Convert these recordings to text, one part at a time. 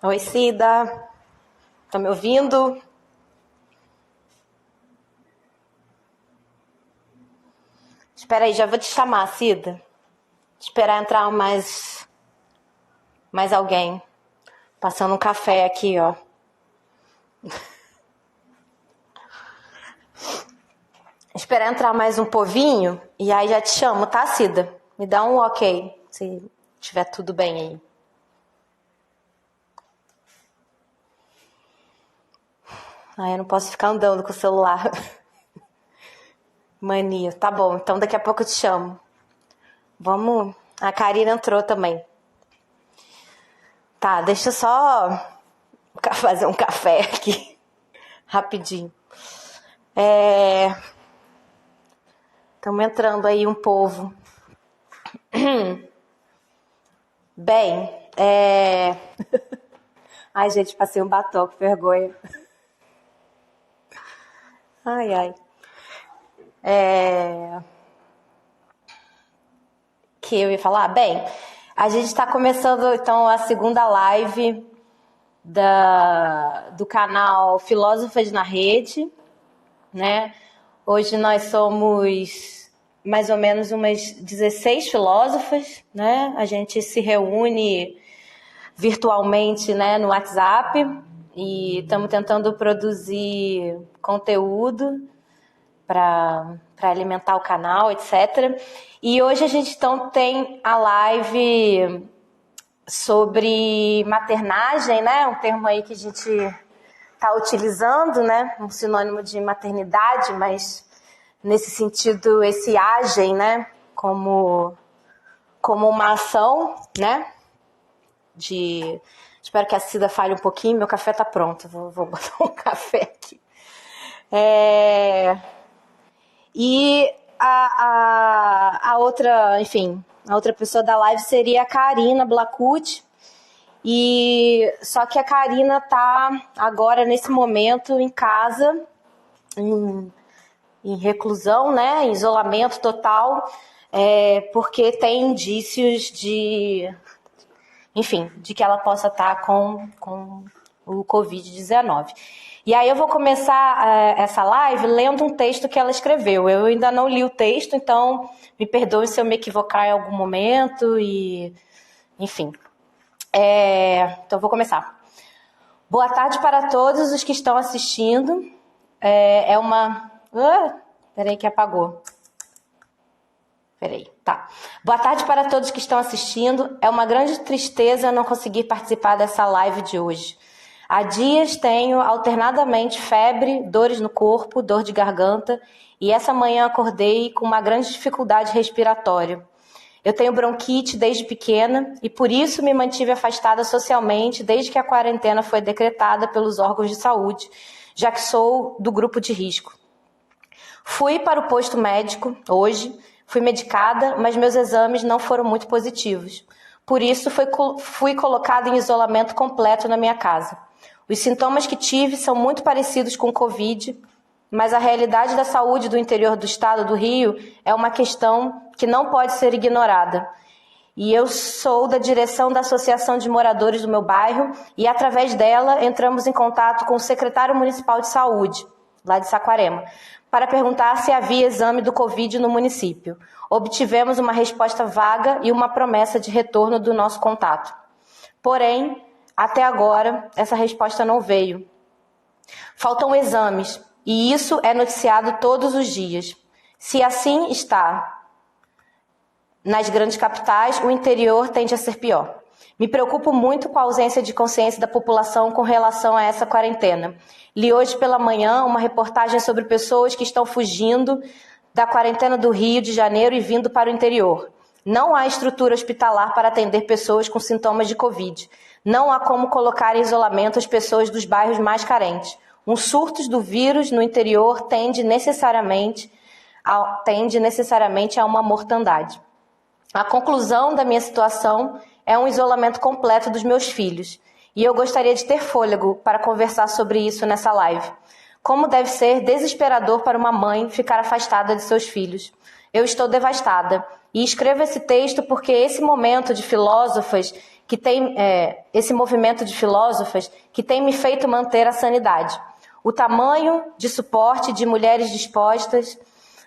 Oi, Cida. Tá me ouvindo? Espera aí, já vou te chamar, Cida. Esperar entrar mais alguém. Passando um café aqui, ó. Esperar entrar mais um povinho e aí já te chamo, tá, Cida? Me dá um ok, se tiver tudo bem aí. Ai, eu não posso ficar andando com o celular. Mania. Tá bom, então daqui a pouco eu te chamo. Vamos. A Karina entrou também. Tá, deixa eu só fazer um café aqui. Rapidinho. Estamos entrando aí um povo. Bem, Ai, gente, passei um batom, que vergonha. Ai. Que eu ia falar? Bem, a gente está começando, então, a segunda live do canal Filósofas na Rede, né? Hoje nós somos mais ou menos umas 16 filósofas, né? A gente se reúne virtualmente, né, no WhatsApp e estamos tentando produzir conteúdo para alimentar o canal, etc. E hoje a gente então tem a live sobre maternagem, né? Um termo aí que a gente está utilizando, né? Um sinônimo de maternidade, mas nesse sentido esse agem, né? Como uma ação, né? Espero que a Cida fale um pouquinho. Meu café tá pronto. Vou botar um café aqui. E a outra, enfim, a outra pessoa da live seria a Karina Blacucci. E só que a Karina tá agora nesse momento em casa, em reclusão, né, em isolamento total, porque tem indícios de que ela possa estar com o Covid-19. E aí eu vou começar essa live lendo um texto que ela escreveu. Eu ainda não li o texto, então me perdoe se eu me equivocar em algum momento e, enfim. Então eu vou começar. Boa tarde para todos os que estão assistindo. Peraí que apagou. Tá. Boa tarde para todos que estão assistindo. É uma grande tristeza não conseguir participar dessa live de hoje. Há dias tenho alternadamente febre, dores no corpo, dor de garganta e essa manhã acordei com uma grande dificuldade respiratória. Eu tenho bronquite desde pequena e por isso me mantive afastada socialmente desde que a quarentena foi decretada pelos órgãos de saúde, já que sou do grupo de risco. Fui para o posto médico hoje, fui medicada, mas meus exames não foram muito positivos. Por isso, fui colocada em isolamento completo na minha casa. Os sintomas que tive são muito parecidos com o Covid, mas a realidade da saúde do interior do estado do Rio é uma questão que não pode ser ignorada. E eu sou da direção da Associação de Moradores do meu bairro e, através dela, entramos em contato com o secretário municipal de saúde, lá de Saquarema, para perguntar se havia exame do Covid no município. Obtivemos uma resposta vaga e uma promessa de retorno do nosso contato. Porém, até agora, essa resposta não veio. Faltam exames, e isso é noticiado todos os dias. Se assim está nas grandes capitais, o interior tende a ser pior. Me preocupo muito com a ausência de consciência da população com relação a essa quarentena. Li hoje pela manhã uma reportagem sobre pessoas que estão fugindo da quarentena do Rio de Janeiro e vindo para o interior. Não há estrutura hospitalar para atender pessoas com sintomas de Covid. Não há como colocar em isolamento as pessoas dos bairros mais carentes. Um surto do vírus no interior tende necessariamente a uma mortandade. A conclusão da minha situação é um isolamento completo dos meus filhos. E eu gostaria de ter fôlego para conversar sobre isso nessa live. Como deve ser desesperador para uma mãe ficar afastada de seus filhos. Eu estou devastada. E escrevo esse texto porque esse momento de filósofas que tem esse movimento de filósofas que tem me feito manter a sanidade. O tamanho de suporte de mulheres dispostas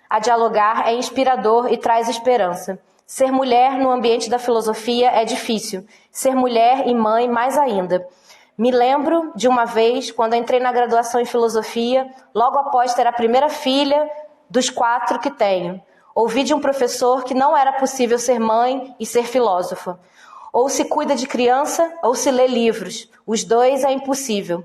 a dialogar é inspirador e traz esperança. Ser mulher no ambiente da filosofia é difícil. Ser mulher e mãe, mais ainda. Me lembro de uma vez, quando entrei na graduação em filosofia, logo após ter a primeira filha dos 4 que tenho. Ouvi de um professor que não era possível ser mãe e ser filósofa. Ou se cuida de criança, ou se lê livros. Os 2 é impossível.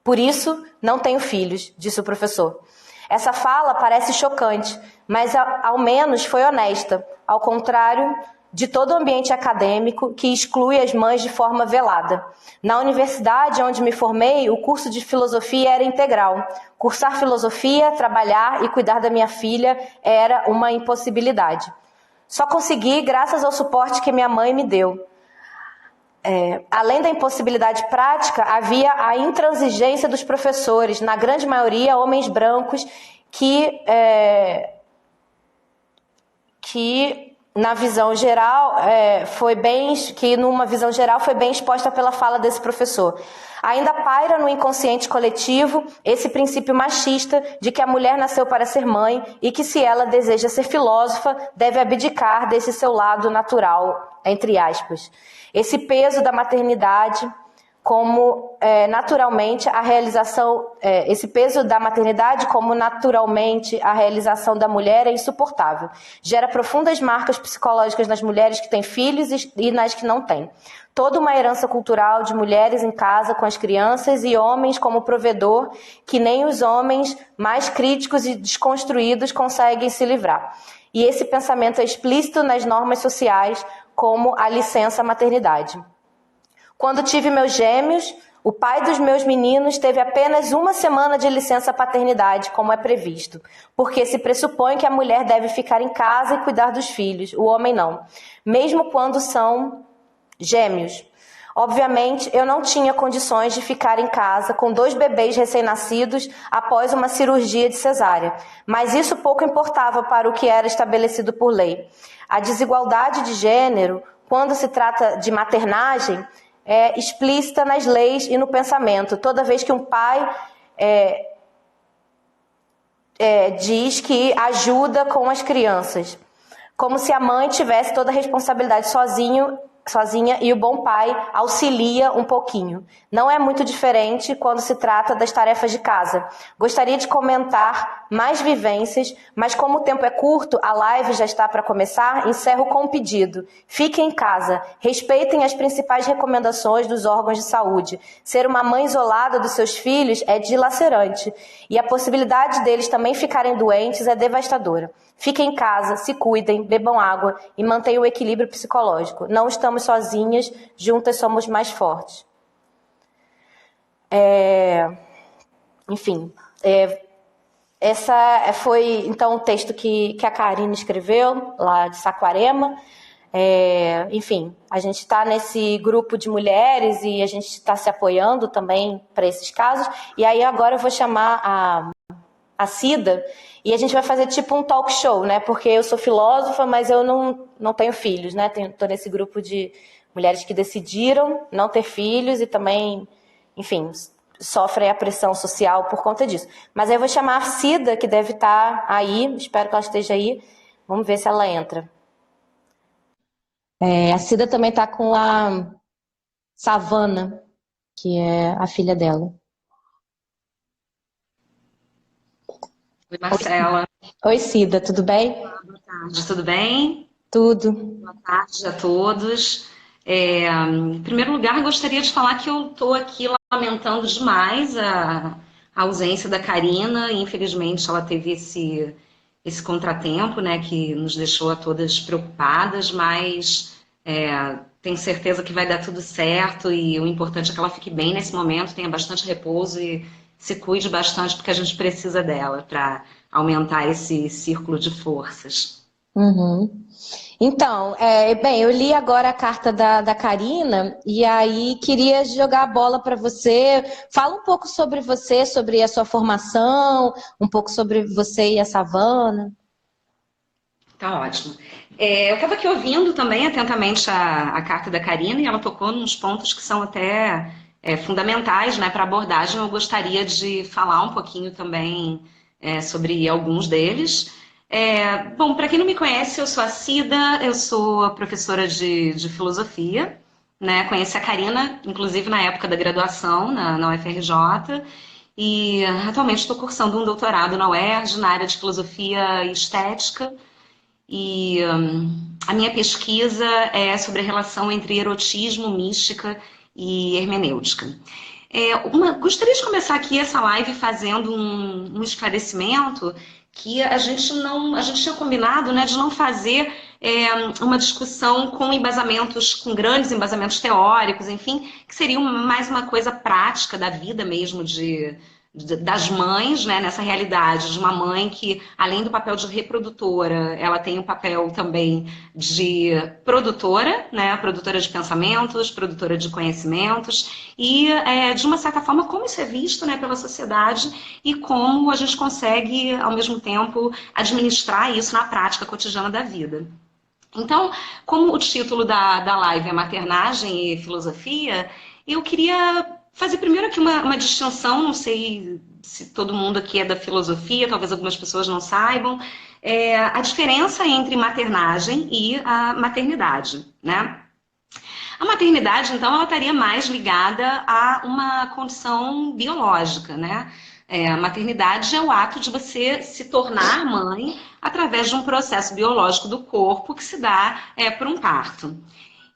Por isso, não tenho filhos, disse o professor. Essa fala parece chocante, mas ao menos foi honesta, ao contrário de todo o ambiente acadêmico que exclui as mães de forma velada. Na universidade onde me formei, o curso de filosofia era integral. Cursar filosofia, trabalhar e cuidar da minha filha era uma impossibilidade. Só consegui graças ao suporte que minha mãe me deu. Além da impossibilidade prática, havia a intransigência dos professores, na grande maioria homens brancos, que na visão geral numa visão geral foi bem exposta pela fala desse professor. Ainda paira no inconsciente coletivo esse princípio machista de que a mulher nasceu para ser mãe e que, se ela deseja ser filósofa, deve abdicar desse seu lado natural, entre aspas. Esse peso da maternidade como naturalmente a realização, esse peso da maternidade como naturalmente a realização da mulher é insuportável. Gera profundas marcas psicológicas nas mulheres que têm filhos e nas que não têm. Toda uma herança cultural de mulheres em casa com as crianças e homens como provedor, que nem os homens mais críticos e desconstruídos conseguem se livrar. E esse pensamento é explícito nas normas sociais, como a licença maternidade. Quando tive meus gêmeos, o pai dos meus meninos teve apenas 1 semana de licença paternidade, como é previsto, porque se pressupõe que a mulher deve ficar em casa e cuidar dos filhos, o homem não, mesmo quando são gêmeos. Obviamente, eu não tinha condições de ficar em casa com 2 bebês recém-nascidos após uma cirurgia de cesárea, mas isso pouco importava para o que era estabelecido por lei. A desigualdade de gênero, quando se trata de maternagem, é explícita nas leis e no pensamento. Toda vez que um pai diz que ajuda com as crianças, como se a mãe tivesse toda a responsabilidade sozinha e o bom pai auxilia um pouquinho. Não é muito diferente quando se trata das tarefas de casa. Gostaria de comentar mais vivências, mas como o tempo é curto, a live já está para começar, encerro com um pedido. Fiquem em casa, respeitem as principais recomendações dos órgãos de saúde. Ser uma mãe isolada dos seus filhos é dilacerante e a possibilidade deles também ficarem doentes é devastadora. Fiquem em casa, se cuidem, bebam água e mantenham o equilíbrio psicológico. Não estamos sozinhas, juntas somos mais fortes. Essa foi então o texto que a Karine escreveu, lá de Saquarema. A gente está nesse grupo de mulheres e a gente está se apoiando também para esses casos. E aí agora eu vou chamar a Cida e a gente vai fazer tipo um talk show, né? Porque eu sou filósofa, mas eu não tenho filhos, né? Estou nesse grupo de mulheres que decidiram não ter filhos e também, enfim, sofrem a pressão social por conta disso. Mas aí eu vou chamar a Cida, que deve estar aí, espero que ela esteja aí. Vamos ver se ela entra. A Cida também está com a Savana, que é a filha dela. Oi, Marcela. Oi, Cida, tudo bem? Boa tarde, tudo bem? Tudo. Boa tarde a todos. Em primeiro lugar, gostaria de falar que eu estou aqui lamentando demais a ausência da Karina. Infelizmente, ela teve esse contratempo, né, que nos deixou a todas preocupadas, mas tenho certeza que vai dar tudo certo e o importante é que ela fique bem nesse momento, tenha bastante repouso e se cuide bastante, porque a gente precisa dela para aumentar esse círculo de forças. Uhum. Então, eu li agora a carta da Karina e aí queria jogar a bola para você. Fala um pouco sobre você, sobre a sua formação, um pouco sobre você e a Savana. Tá ótimo. Eu estava aqui ouvindo também atentamente a carta da Karina e ela tocou nos pontos que são até fundamentais, né, para a abordagem. Eu gostaria de falar um pouquinho também sobre alguns deles. Bom, para quem não me conhece, eu sou a Cida, eu sou professora de filosofia, né? Conheci a Karina, inclusive na época da graduação na UFRJ, e atualmente estou cursando um doutorado na UERJ, na área de filosofia e estética. E a minha pesquisa é sobre a relação entre erotismo, mística e hermenêutica. Gostaria de começar aqui essa live fazendo um esclarecimento que a gente tinha combinado, né, de não fazer uma discussão com embasamentos, com grandes embasamentos teóricos, enfim, que seria mais uma coisa prática da vida mesmo das mães, né, nessa realidade de uma mãe que, além do papel de reprodutora, ela tem o papel também de produtora, né, produtora de pensamentos, produtora de conhecimentos, e de uma certa forma como isso é visto, né, pela sociedade e como a gente consegue, ao mesmo tempo, administrar isso na prática cotidiana da vida. Então, como o título da live é Maternagem e Filosofia, eu queria fazer primeiro aqui uma distinção, não sei se todo mundo aqui é da filosofia, talvez algumas pessoas não saibam, a diferença entre maternagem e a maternidade, né? A maternidade, então, ela estaria mais ligada a uma condição biológica, né? A maternidade é o ato de você se tornar mãe através de um processo biológico do corpo que se dá por um parto.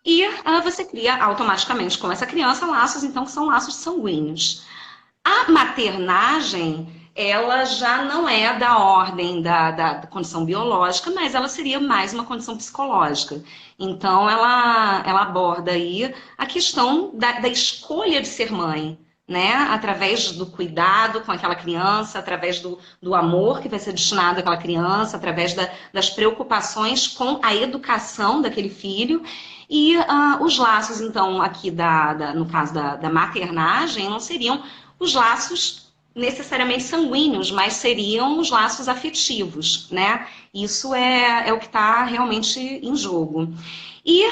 E você cria automaticamente com essa criança laços, então, que são laços sanguíneos. A maternagem, ela já não é da ordem da condição biológica, mas ela seria mais uma condição psicológica. Então, ela aborda aí a questão da escolha de ser mãe, né? Através do cuidado com aquela criança, através do amor que vai ser destinado àquela criança, através das preocupações com a educação daquele filho. E os laços, então, aqui no caso da maternagem, não seriam os laços necessariamente sanguíneos, mas seriam os laços afetivos, né? Isso é o que está realmente em jogo. E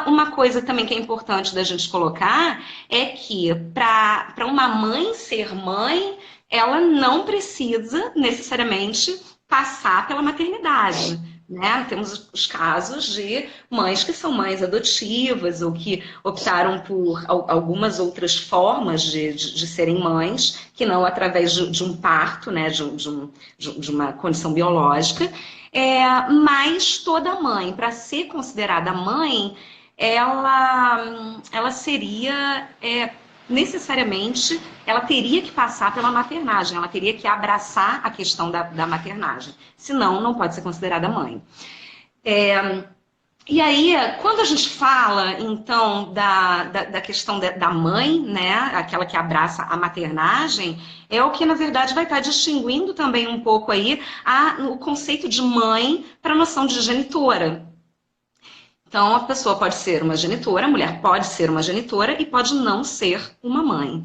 uma coisa também que é importante da gente colocar é que para uma mãe ser mãe, ela não precisa necessariamente passar pela maternidade. Né? Temos os casos de mães que são mães adotivas ou que optaram por algumas outras formas de serem mães, que não através de um parto, né? de uma condição biológica. Mas toda mãe, para ser considerada mãe, ela seria necessariamente, ela teria que passar pela maternagem, ela teria que abraçar a questão da maternagem, senão não pode ser considerada mãe. E aí, quando a gente fala, então, da questão da mãe, né, aquela que abraça a maternagem, é o que, na verdade, vai estar distinguindo também um pouco aí o conceito de mãe para a noção de genitora. Então, a pessoa pode ser uma genitora, a mulher pode ser uma genitora e pode não ser uma mãe.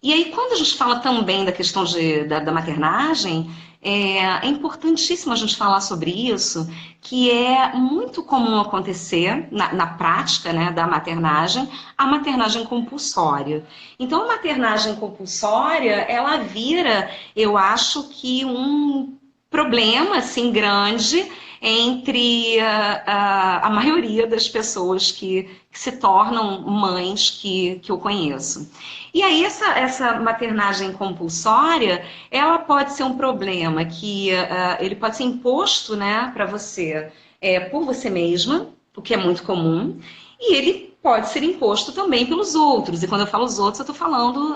E aí, quando a gente fala também da questão da maternagem, é importantíssimo a gente falar sobre isso, que é muito comum acontecer na prática, né, da maternagem, a maternagem compulsória. Então, a maternagem compulsória, ela vira, eu acho que um problema assim grande entre a maioria das pessoas que se tornam mães que eu conheço. E aí essa maternagem compulsória, ela pode ser um problema que ele pode ser imposto, né, para você por você mesma, o que é muito comum, e ele pode ser imposto também pelos outros. E quando eu falo os outros, eu estou falando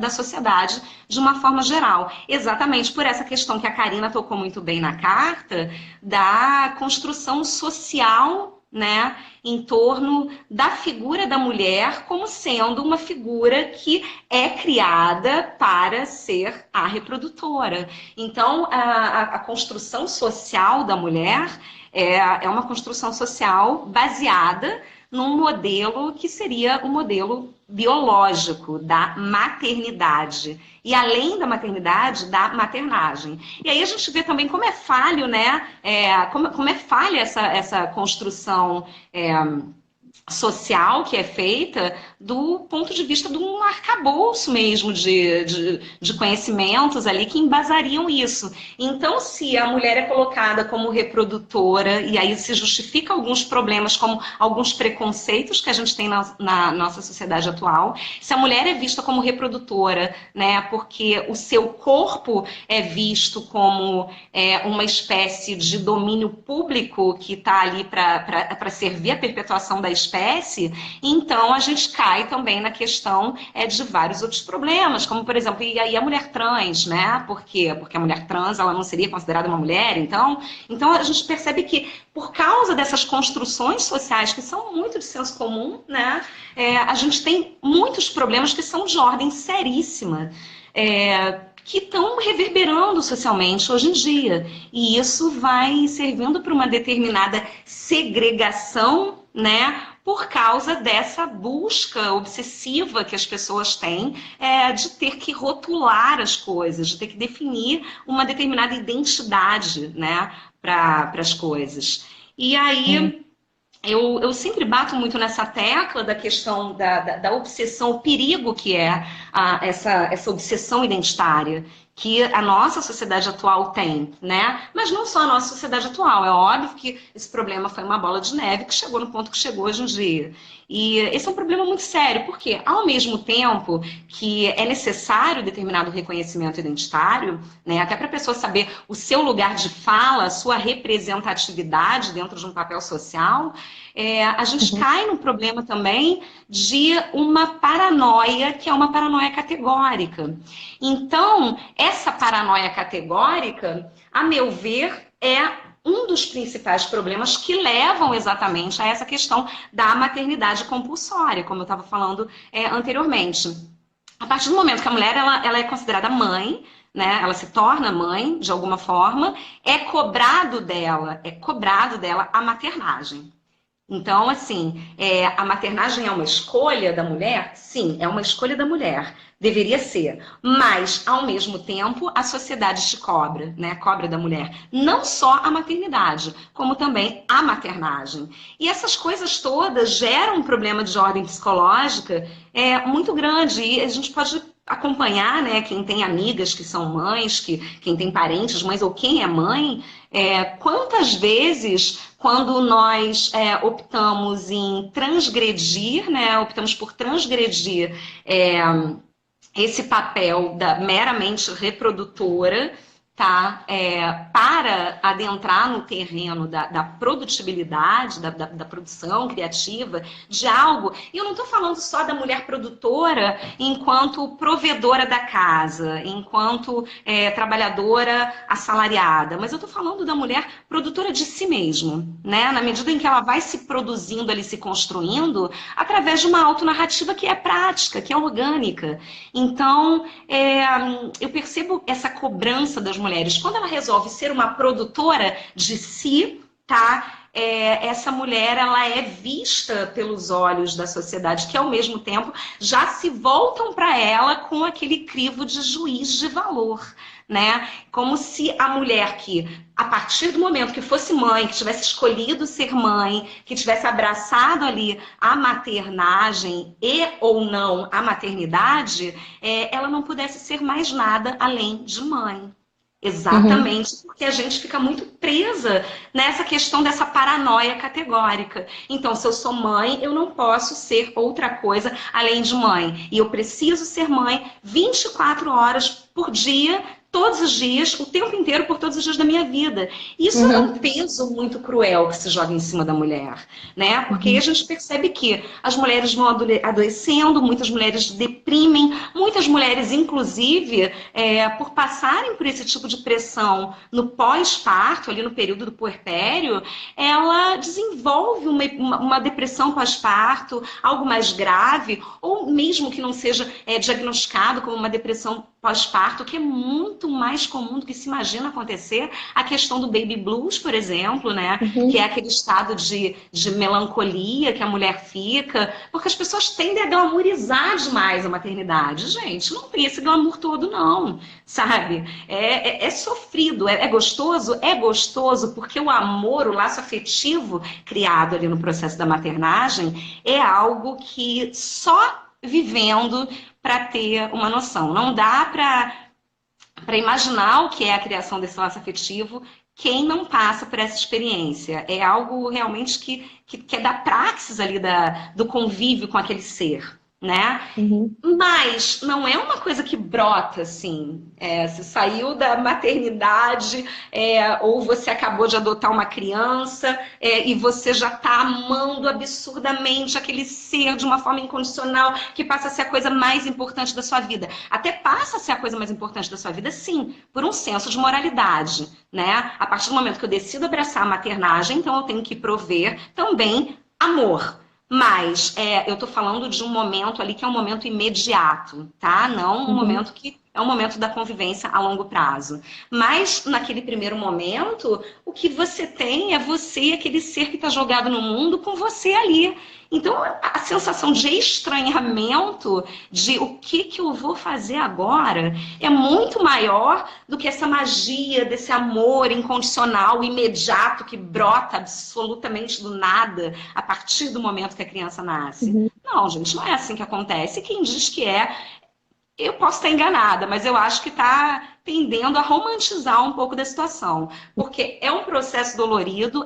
da sociedade de uma forma geral. Exatamente por essa questão que a Karina tocou muito bem na carta, da construção social, né, em torno da figura da mulher como sendo uma figura que é criada para ser a reprodutora. Então, a construção social da mulher é uma construção social baseada num modelo que seria o modelo biológico da maternidade. E além da maternidade, da maternagem. E aí a gente vê também como é falho, né? Como é falha essa construção social que é feita do ponto de vista de um arcabouço mesmo de conhecimentos ali que embasariam isso. Então, se a mulher é colocada como reprodutora, e aí se justifica alguns problemas, como alguns preconceitos que a gente tem na nossa sociedade atual, se a mulher é vista como reprodutora, né, porque o seu corpo é visto como uma espécie de domínio público que está ali para servir a perpetuação da espécie, então a gente cai também na questão de vários outros problemas, como, por exemplo, e aí a mulher trans, né? Por quê? Porque a mulher trans, ela não seria considerada uma mulher, então a gente percebe que, por causa dessas construções sociais que são muito de senso comum, né? A gente tem muitos problemas que são de ordem seríssima, que estão reverberando socialmente hoje em dia. E isso vai servindo para uma determinada segregação, né, por causa dessa busca obsessiva que as pessoas têm de ter que rotular as coisas, de ter que definir uma determinada identidade, né, para as coisas. E aí eu sempre bato muito nessa tecla da questão da obsessão, o perigo que é essa obsessão identitária que a nossa sociedade atual tem, né? Mas não só a nossa sociedade atual. É óbvio que esse problema foi uma bola de neve que chegou no ponto que chegou hoje em dia. E esse é um problema muito sério, porque ao mesmo tempo que é necessário determinado reconhecimento identitário, né, até para a pessoa saber o seu lugar de fala, a sua representatividade dentro de um papel social, a gente cai no problema também de uma paranoia, que é uma paranoia categórica. Então, essa paranoia categórica, a meu ver, é um dos principais problemas que levam exatamente a essa questão da maternidade compulsória, como eu estava falando anteriormente. A partir do momento que a mulher ela é considerada mãe, né, ela se torna mãe de alguma forma, é cobrado dela a maternagem. Então, assim, a maternagem é uma escolha da mulher? Sim, é uma escolha da mulher. Deveria ser. Mas, ao mesmo tempo, a sociedade te cobra, né? Cobra da mulher. Não só a maternidade, como também a maternagem. E essas coisas todas geram um problema de ordem psicológica muito grande. E a gente pode acompanhar, né, quem tem amigas que são mães, quem tem parentes, mães, ou quem é mãe, quantas vezes, quando nós optamos em transgredir, né, optamos por transgredir esse papel da meramente reprodutora, tá? Para adentrar no terreno da produtibilidade, da produção criativa, de algo. E eu não estou falando só da mulher produtora enquanto provedora da casa, enquanto trabalhadora assalariada, mas eu estou falando da mulher produtora de si mesma, né? Na medida em que ela vai se produzindo ali, se construindo, através de uma autonarrativa que é prática, que é orgânica. Então, eu percebo essa cobrança das mulheres. Quando ela resolve ser uma produtora de si, tá? Essa mulher ela é vista pelos olhos da sociedade, que ao mesmo tempo já se voltam para ela com aquele crivo de juiz de valor, né? Como se a mulher que, a partir do momento que fosse mãe, que tivesse escolhido ser mãe, que tivesse abraçado ali a maternagem e ou não a maternidade, ela não pudesse ser mais nada além de mãe. Exatamente, porque a gente fica muito presa nessa questão dessa paranoia categórica. Então, se eu sou mãe, eu não posso ser outra coisa além de mãe. E eu preciso ser mãe 24 horas por dia, todos os dias, o tempo inteiro, por todos os dias da minha vida. Isso é um peso muito cruel que se joga em cima da mulher, né? Porque aí a gente percebe que as mulheres vão adoecendo, muitas mulheres deprimem, muitas mulheres, inclusive, por passarem por esse tipo de pressão no pós-parto, ali no período do puerpério, ela desenvolve uma depressão pós-parto, algo mais grave, ou mesmo que não seja diagnosticado como uma depressão pós-parto, que é muito mais comum do que se imagina acontecer, a questão do baby blues, por exemplo, né? Uhum. Que é aquele estado de melancolia que a mulher fica, porque as pessoas tendem a glamourizar demais a maternidade. Gente, não tem esse glamour todo, não, sabe? É sofrido, é gostoso? É gostoso, porque o amor, o laço afetivo criado ali no processo da maternagem é algo que só vivendo para ter uma noção. Não dá para imaginar o que é a criação desse laço afetivo quem não passa por essa experiência. É algo realmente que é da praxis ali do convívio com aquele ser, né? Uhum. Mas não é uma coisa que brota assim. Você saiu da maternidade, ou você acabou de adotar uma criança, e você já está amando absurdamente aquele ser de uma forma incondicional, que passa a ser a coisa mais importante da sua vida. Até passa a ser a coisa mais importante da sua vida, sim, por um senso de moralidade, né? A partir do momento que eu decido abraçar a maternagem, então eu tenho que prover também amor. Mas eu estou falando de um momento ali que é um momento imediato, tá? Não um momento que é um momento da convivência a longo prazo. Mas naquele primeiro momento, o que você tem é você e aquele ser que está jogado no mundo com você ali. Então, a sensação de estranhamento, de o que eu vou fazer agora, é muito maior do que essa magia desse amor incondicional, imediato, que brota absolutamente do nada a partir do momento que a criança nasce. Uhum. Não, gente, não é assim que acontece. Quem diz que eu posso estar enganada, mas eu acho que está tendendo a romantizar um pouco da situação. Porque é um processo dolorido,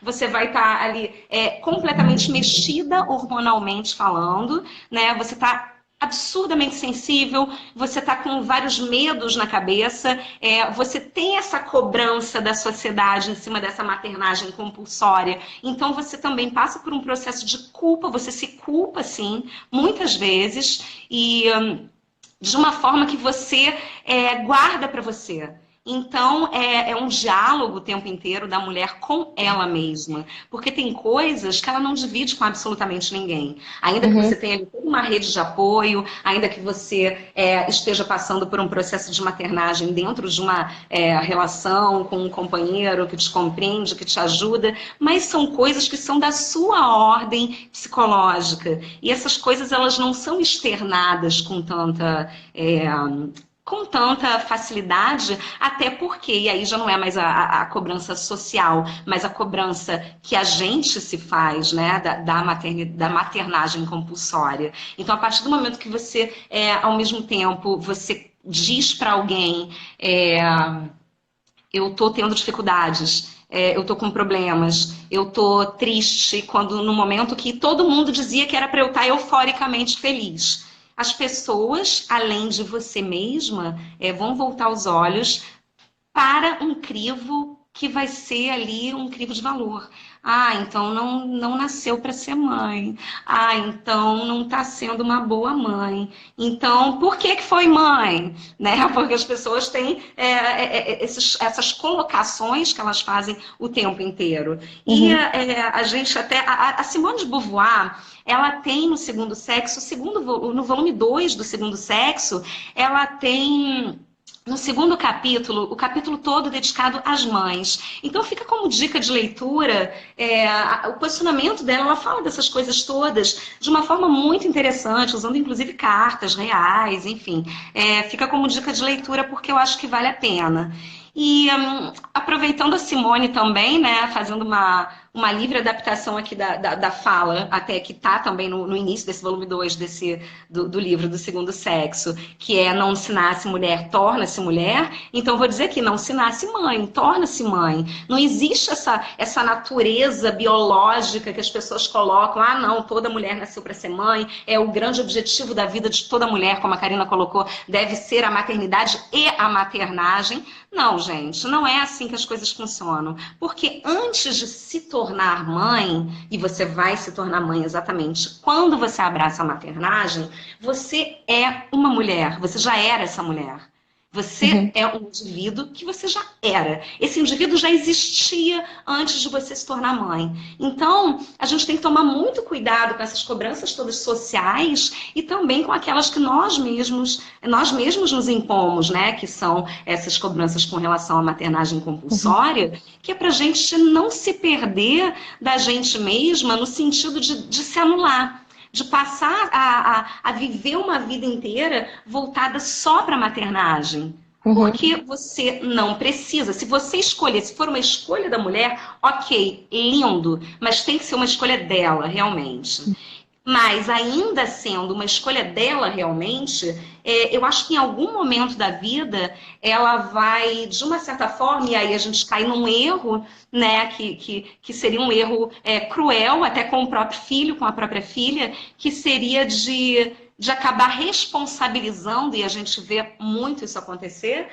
você vai estar ali completamente mexida hormonalmente falando, né? Você está absurdamente sensível, você está com vários medos na cabeça, você tem essa cobrança da sociedade em cima dessa maternagem compulsória, então você também passa por um processo de culpa, você se culpa, sim, muitas vezes, e de uma forma que você guarda para você. Então, é um diálogo o tempo inteiro da mulher com ela mesma. Porque tem coisas que ela não divide com absolutamente ninguém. Ainda que você tenha uma rede de apoio, ainda que você esteja passando por um processo de maternagem dentro de uma relação com um companheiro que te compreende, que te ajuda, mas são coisas que são da sua ordem psicológica. E essas coisas, elas não são externadas com tanta facilidade, até porque, e aí já não é mais a cobrança social, mas a cobrança que a gente se faz, né, da maternagem compulsória. Então, a partir do momento que você, ao mesmo tempo, você diz para alguém, eu estou tendo dificuldades, eu estou com problemas, eu estou triste, quando no momento que todo mundo dizia que era para eu estar euforicamente feliz. As pessoas, além de você mesma, vão voltar os olhos para um crivo que vai ser ali um crivo de valor. Ah, então não nasceu para ser mãe. Ah, então não está sendo uma boa mãe. Então, por que foi mãe? Né? Porque as pessoas têm essas colocações que elas fazem o tempo inteiro. E a gente até... A Simone de Beauvoir, ela tem no Segundo Sexo, no volume 2 do Segundo Sexo, ela tem... No segundo capítulo, o capítulo todo dedicado às mães. Então fica como dica de leitura, o posicionamento dela, ela fala dessas coisas todas de uma forma muito interessante, usando inclusive cartas reais, enfim. Fica como dica de leitura porque eu acho que vale a pena. E aproveitando a Simone também, né, fazendo uma livre adaptação aqui da fala, até que está também no início desse volume 2 do livro do Segundo Sexo, que é não se nasce mulher, torna-se mulher. Então, vou dizer que não se nasce mãe, torna-se mãe. Não existe essa natureza biológica que as pessoas colocam, não, toda mulher nasceu para ser mãe, o grande objetivo da vida de toda mulher, como a Karina colocou, deve ser a maternidade e a maternagem. Não, gente, não é assim que as coisas funcionam. Porque antes de se tornar mãe, e você vai se tornar mãe exatamente quando você abraça a maternagem, você é uma mulher, você já era essa mulher. Você é um indivíduo que você já era. Esse indivíduo já existia antes de você se tornar mãe. Então, a gente tem que tomar muito cuidado com essas cobranças todas sociais e também com aquelas que nós mesmos nos impomos, né? Que são essas cobranças com relação à maternagem compulsória, que é para a gente não se perder da gente mesma no sentido de se anular. De passar a viver uma vida inteira voltada só para a maternagem. Porque você não precisa. Se você escolher, se for uma escolha da mulher, ok, lindo, mas tem que ser uma escolha dela, realmente. Mas ainda sendo uma escolha dela realmente, eu acho que em algum momento da vida ela vai, de uma certa forma, e aí a gente cai num erro, né, que seria um erro cruel até com o próprio filho, com a própria filha, que seria de acabar responsabilizando, e a gente vê muito isso acontecer,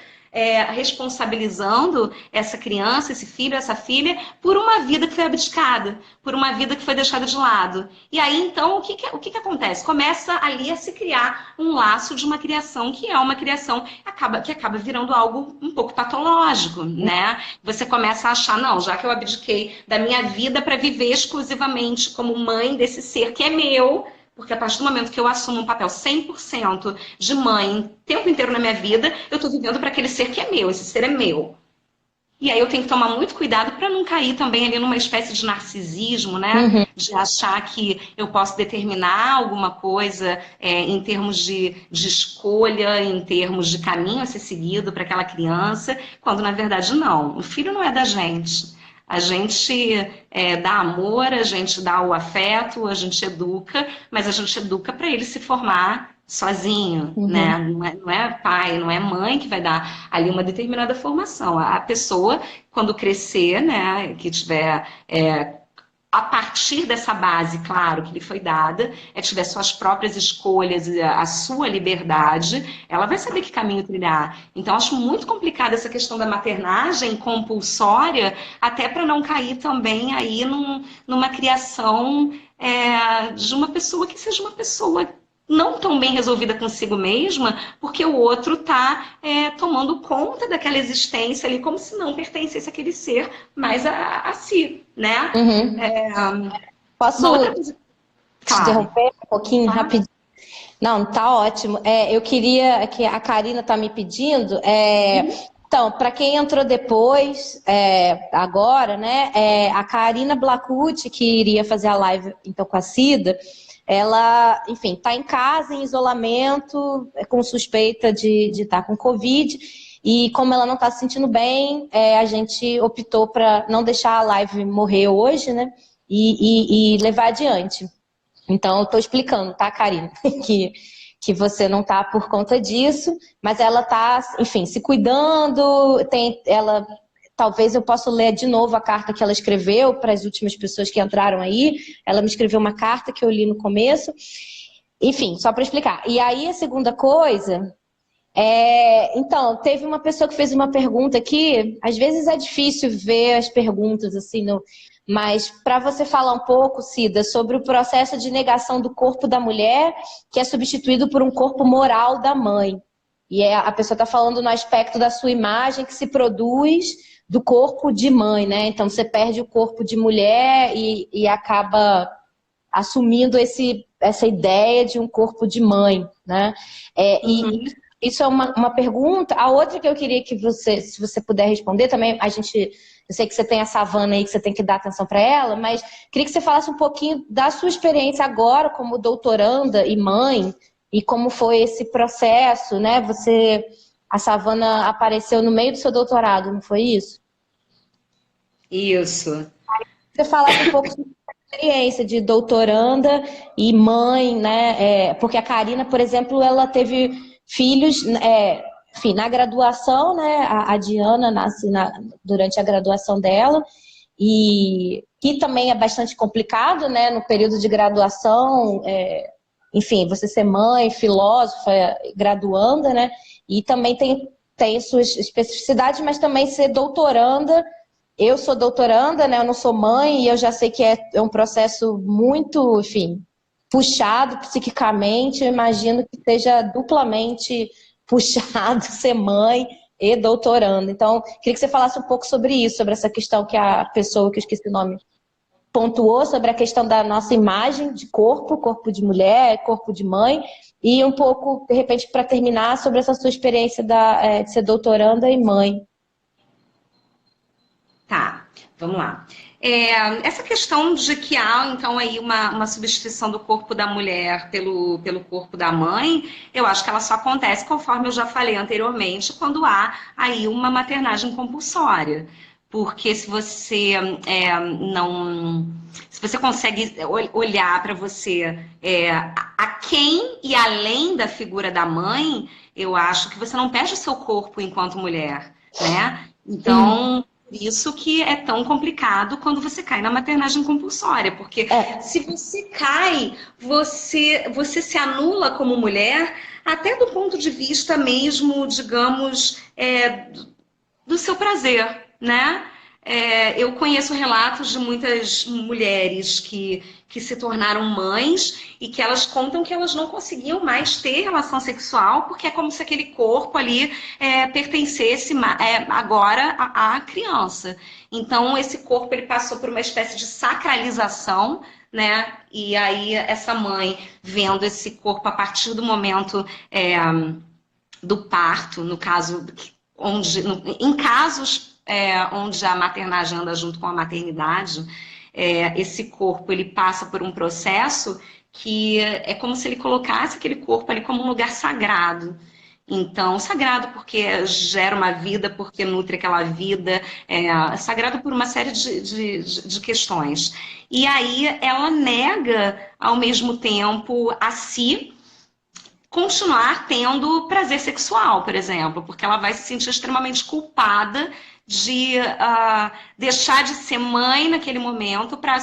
responsabilizando essa criança, esse filho, essa filha, por uma vida que foi abdicada, por uma vida que foi deixada de lado. E aí, então, o que acontece? Começa ali a se criar um laço de uma criação que é uma criação que acaba virando algo um pouco patológico, né? Você começa a achar, não, já que eu abdiquei da minha vida para viver exclusivamente como mãe desse ser que é meu, porque a partir do momento que eu assumo um papel 100% de mãe, o tempo inteiro na minha vida, eu estou vivendo para aquele ser que é meu, esse ser é meu. E aí eu tenho que tomar muito cuidado para não cair também ali numa espécie de narcisismo, né? De achar que eu posso determinar alguma coisa em termos de escolha, em termos de caminho a ser seguido para aquela criança, quando na verdade não. O filho não é da gente. A gente dá amor, a gente dá o afeto, a gente educa, mas a gente educa para ele se formar sozinho, né? Não é pai, não é mãe que vai dar ali uma determinada formação. A pessoa, quando crescer, né, que tiver a partir dessa base, claro, que lhe foi dada, tiver suas próprias escolhas, a sua liberdade, ela vai saber que caminho trilhar. Então, acho muito complicada essa questão da maternagem compulsória, até para não cair também aí numa criação de uma pessoa que seja uma pessoa não tão bem resolvida consigo mesma, porque o outro está tomando conta daquela existência ali, como se não pertencesse àquele ser, mas a si, né? Posso te interromper um pouquinho rapidinho? Não, tá ótimo. Eu queria, que a Karina tá me pedindo, então, para quem entrou depois, agora, né, a Karina Blacucci, que iria fazer a live então com a Cida, ela, enfim, está em casa, em isolamento, com suspeita de estar com Covid, e como ela não está se sentindo bem, a gente optou para não deixar a live morrer hoje, né, e levar adiante. Então, eu estou explicando, tá, Karina, que você não está por conta disso, mas ela está, enfim, se cuidando, talvez eu possa ler de novo a carta que ela escreveu para as últimas pessoas que entraram aí. Ela me escreveu uma carta que eu li no começo. Enfim, só para explicar. E aí a segunda coisa, então, teve uma pessoa que fez uma pergunta aqui, às vezes é difícil ver as perguntas assim, mas para você falar um pouco, Cida, sobre o processo de negação do corpo da mulher, que é substituído por um corpo moral da mãe. E a pessoa está falando no aspecto da sua imagem que se produz do corpo de mãe, né? Então você perde o corpo de mulher e acaba assumindo essa ideia de um corpo de mãe, né? E isso é uma pergunta. A outra que eu queria que você, se você puder responder também, eu sei que você tem a Savana aí, que você tem que dar atenção para ela, mas queria que você falasse um pouquinho da sua experiência agora como doutoranda e mãe, e como foi esse processo, né? A Savana apareceu no meio do seu doutorado, não foi isso? Isso. Você falasse um pouco sobre a experiência de doutoranda e mãe, né? Porque a Karina, por exemplo, ela teve filhos, enfim, na graduação, né? A Diana nasce durante a graduação dela, e também é bastante complicado, né? No período de graduação, enfim, você ser mãe, filósofa, graduanda, né? E também tem suas especificidades, mas também ser doutoranda. Eu sou doutoranda, né? Eu não sou mãe, e eu já sei que é um processo muito, enfim, puxado psiquicamente. Eu imagino que seja duplamente puxado ser mãe e doutorando. Então, queria que você falasse um pouco sobre isso, sobre essa questão que a pessoa, que eu esqueci o nome, pontuou, sobre a questão da nossa imagem de corpo, corpo de mulher, corpo de mãe, e um pouco, de repente, para terminar, sobre essa sua experiência de ser doutoranda e mãe. Tá, vamos lá. Essa questão de que há, então, aí uma substituição do corpo da mulher pelo corpo da mãe, eu acho que ela só acontece, conforme eu já falei anteriormente, quando há aí uma maternagem compulsória. Porque se você não. Se você consegue olhar para você a quem e além da figura da mãe, eu acho que você não perde o seu corpo enquanto mulher, né? Então, por isso que é tão complicado quando você cai na maternagem compulsória, porque se você cai, você se anula como mulher, até do ponto de vista mesmo, digamos, do seu prazer, né? Eu conheço relatos de muitas mulheres que se tornaram mães e que elas contam que elas não conseguiam mais ter relação sexual porque é como se aquele corpo ali pertencesse agora à criança. Então, esse corpo ele passou por uma espécie de sacralização, né? E aí, essa mãe, vendo esse corpo a partir do momento do parto, no caso, em casos onde a maternagem anda junto com a maternidade, esse corpo ele passa por um processo que é como se ele colocasse aquele corpo ali como um lugar sagrado. Então, sagrado porque gera uma vida, porque nutre aquela vida, sagrado por uma série de questões. E aí ela nega, ao mesmo tempo, a si continuar tendo prazer sexual, por exemplo, porque ela vai se sentir extremamente culpada de deixar de ser mãe naquele momento para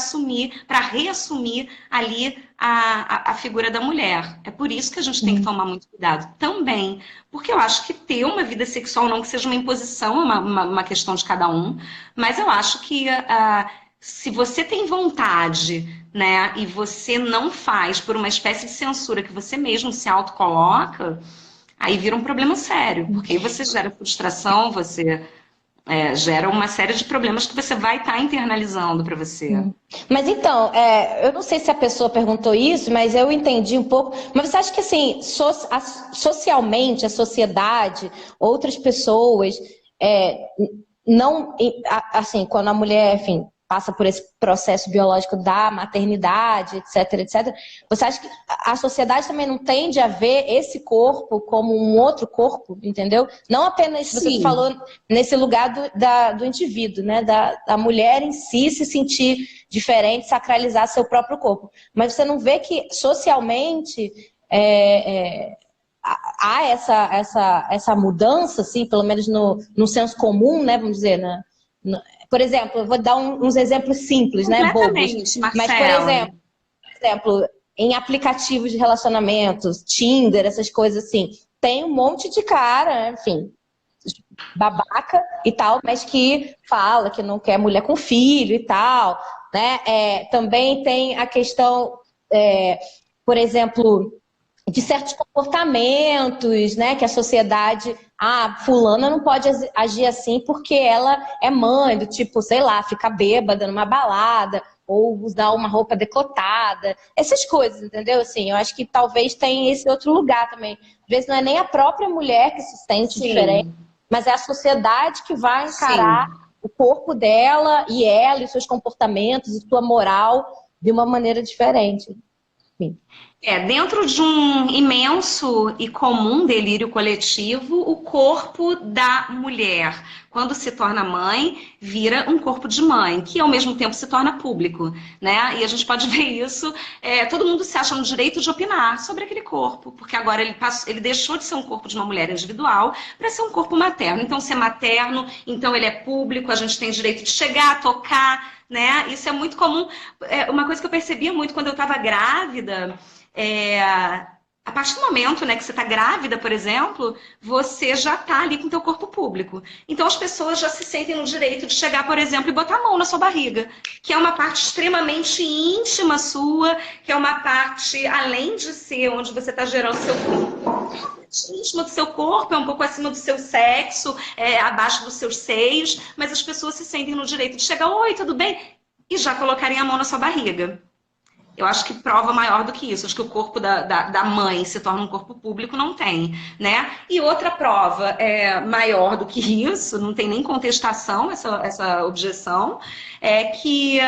reassumir ali a figura da mulher. É por isso que a gente tem que tomar muito cuidado também, porque eu acho que ter uma vida sexual, não que seja uma imposição, é uma questão de cada um, mas eu acho que se você tem vontade, né, e você não faz por uma espécie de censura que você mesmo se autocoloca, aí vira um problema sério, porque aí você gera frustração, você gera uma série de problemas que você vai estar internalizando para você. Mas então, eu não sei se a pessoa perguntou isso, mas eu entendi um pouco. Mas você acha que assim, socialmente, a sociedade, outras pessoas, não, assim, quando a mulher, enfim, passa por esse processo biológico da maternidade, etc, etc. Você acha que a sociedade também não tende a ver esse corpo como um outro corpo, entendeu? Não apenas, Sim. você falou, nesse lugar do indivíduo, né? Da mulher em si se sentir diferente, sacralizar seu próprio corpo. Mas você não vê que socialmente há essa mudança, assim, pelo menos no senso comum, né? Vamos dizer, por exemplo, eu vou dar uns exemplos simples, né, bobos. Marcela. Mas, por exemplo, em aplicativos de relacionamentos, Tinder, essas coisas assim, tem um monte de cara, enfim, babaca e tal, mas que fala que não quer mulher com filho e tal, né? Também tem a questão, por exemplo, de certos comportamentos, né, que a sociedade, fulana não pode agir assim porque ela é mãe, do tipo, sei lá, ficar bêbada numa balada, ou usar uma roupa decotada, essas coisas, entendeu? Assim, eu acho que talvez tenha esse outro lugar também. Às vezes não é nem a própria mulher que se sente diferente, mas é a sociedade que vai encarar o corpo dela e ela, e seus comportamentos, e sua moral de uma maneira diferente. Sim. Dentro de um imenso e comum delírio coletivo, o corpo da mulher, quando se torna mãe, vira um corpo de mãe, que ao mesmo tempo se torna público, né? E a gente pode ver isso, todo mundo se acha no direito de opinar sobre aquele corpo, porque agora ele deixou de ser um corpo de uma mulher individual para ser um corpo materno. Então, se é materno, então ele é público, a gente tem direito de chegar, tocar, né? Isso é muito comum. Uma coisa que eu percebia muito quando eu estava grávida, a partir do momento, né, que você está grávida, por exemplo, você já está ali com o teu corpo público. Então as pessoas já se sentem no direito de chegar, por exemplo, e botar a mão na sua barriga, que é uma parte extremamente íntima sua, que é uma parte, além de ser onde você está gerando seu filho, parte íntima do seu corpo, é um pouco acima do seu sexo, abaixo dos seus seios, mas as pessoas se sentem no direito de chegar, oi, tudo bem? E já colocarem a mão na sua barriga. Eu acho que prova maior do que isso. Acho que o corpo da mãe se torna um corpo público, não tem, né? E outra prova maior do que isso, não tem nem contestação essa objeção, é que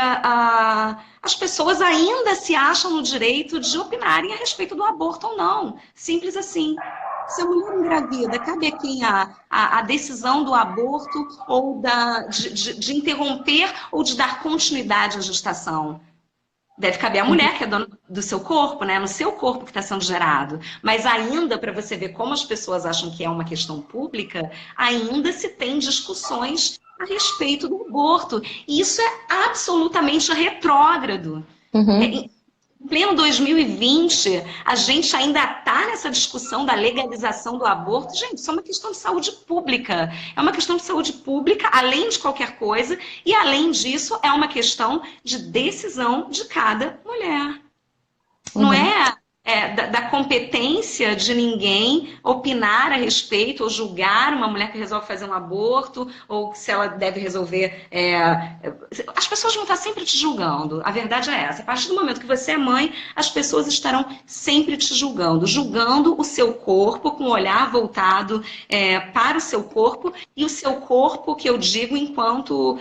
as pessoas ainda se acham no direito de opinarem a respeito do aborto ou não. Simples assim. Se a mulher engravida, cabe a quem a decisão do aborto ou de interromper ou de dar continuidade à gestação. Deve caber à mulher, que é dona do seu corpo, né? No seu corpo que está sendo gerado. Mas ainda, para você ver como as pessoas acham que é uma questão pública, ainda se tem discussões a respeito do aborto. E isso é absolutamente retrógrado. Uhum. Em pleno 2020, a gente ainda está nessa discussão da legalização do aborto. Gente, isso é uma questão de saúde pública. É uma questão de saúde pública, além de qualquer coisa, e além disso, é uma questão de decisão de cada mulher. Não é da competência de ninguém opinar a respeito ou julgar uma mulher que resolve fazer um aborto ou se ela deve resolver. As pessoas vão estar sempre te julgando. A verdade é essa. A partir do momento que você é mãe, as pessoas estarão sempre te julgando. Julgando o seu corpo com o olhar voltado para o seu corpo e o seu corpo, que eu digo, enquanto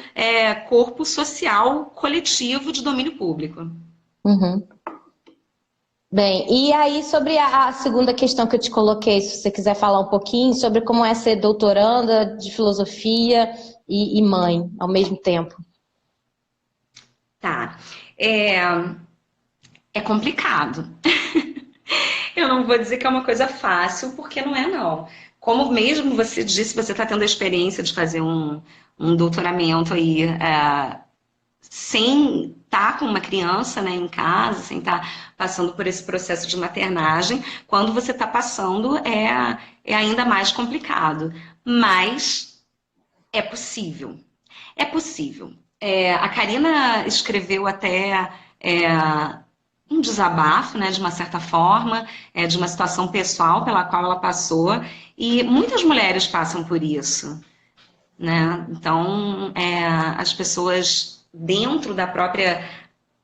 corpo social coletivo de domínio público. Uhum. Bem, e aí sobre a segunda questão que eu te coloquei, se você quiser falar um pouquinho sobre como é ser doutoranda de filosofia e mãe ao mesmo tempo. Tá. É complicado. Eu não vou dizer que é uma coisa fácil, porque não é, não. Como mesmo você disse, você está tendo a experiência de fazer um doutoramento aí sem estar com uma criança, né, em casa, sem estar passando por esse processo de maternagem, quando você está passando é ainda mais complicado. Mas é possível. É possível. A Karina escreveu até um desabafo, né, de uma certa forma, de uma situação pessoal pela qual ela passou, e muitas mulheres passam por isso, né? Então, as pessoas dentro da própria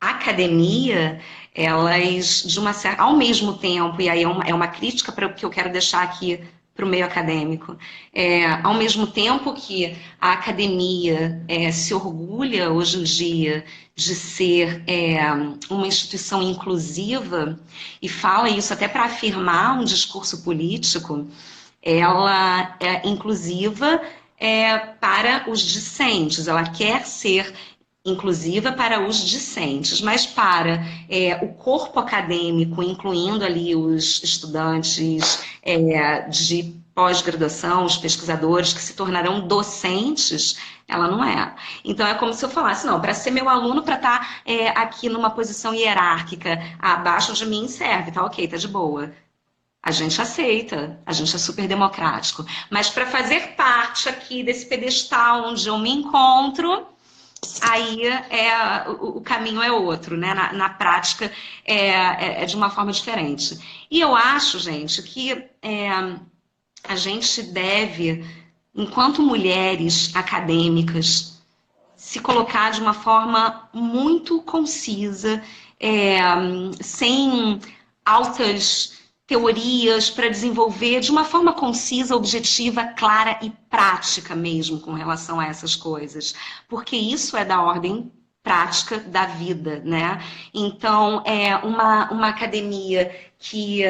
academia, elas, de uma certa, ao mesmo tempo, e aí é uma crítica que eu quero deixar aqui para o meio acadêmico, ao mesmo tempo que a academia se orgulha hoje em dia de ser uma instituição inclusiva, e fala isso até para afirmar um discurso político, ela é inclusiva para os discentes, ela quer ser inclusiva para os discentes, mas para o corpo acadêmico, incluindo ali os estudantes de pós-graduação, os pesquisadores que se tornarão docentes, ela não é. Então é como se eu falasse, não, para ser meu aluno, para estar aqui numa posição hierárquica abaixo de mim serve, tá ok, tá de boa. A gente aceita, a gente é super democrático. Mas para fazer parte aqui desse pedestal onde eu me encontro, aí o caminho é outro, né? Na prática é de uma forma diferente. E eu acho, gente, que a gente deve, enquanto mulheres acadêmicas, se colocar de uma forma muito concisa, sem altas teorias, para desenvolver de uma forma concisa, objetiva, clara e prática mesmo com relação a essas coisas. Porque isso é da ordem prática da vida, né? Então, uma academia que,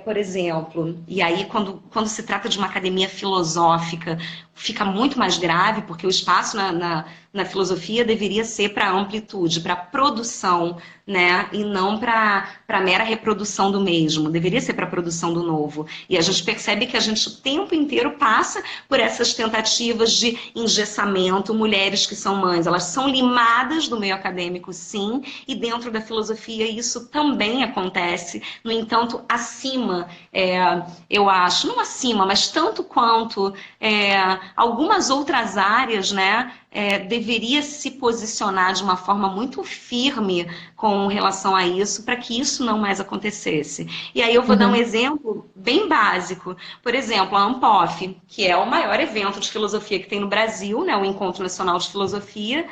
por exemplo, e aí quando se trata de uma academia filosófica, fica muito mais grave, porque o espaço na filosofia deveria ser para amplitude, para produção, né? E não para mera reprodução do mesmo, deveria ser para produção do novo. E a gente percebe que a gente o tempo inteiro passa por essas tentativas de engessamento. Mulheres que são mães, elas são limadas do meio acadêmico, sim, e dentro da filosofia isso também acontece. No entanto, acima, eu acho, não acima, mas tanto quanto algumas outras áreas, né, deveria se posicionar de uma forma muito firme com relação a isso, para que isso não mais acontecesse. E aí eu vou dar um exemplo bem básico. Por exemplo, a Anpof, que é o maior evento de filosofia que tem no Brasil, né, o Encontro Nacional de Filosofia.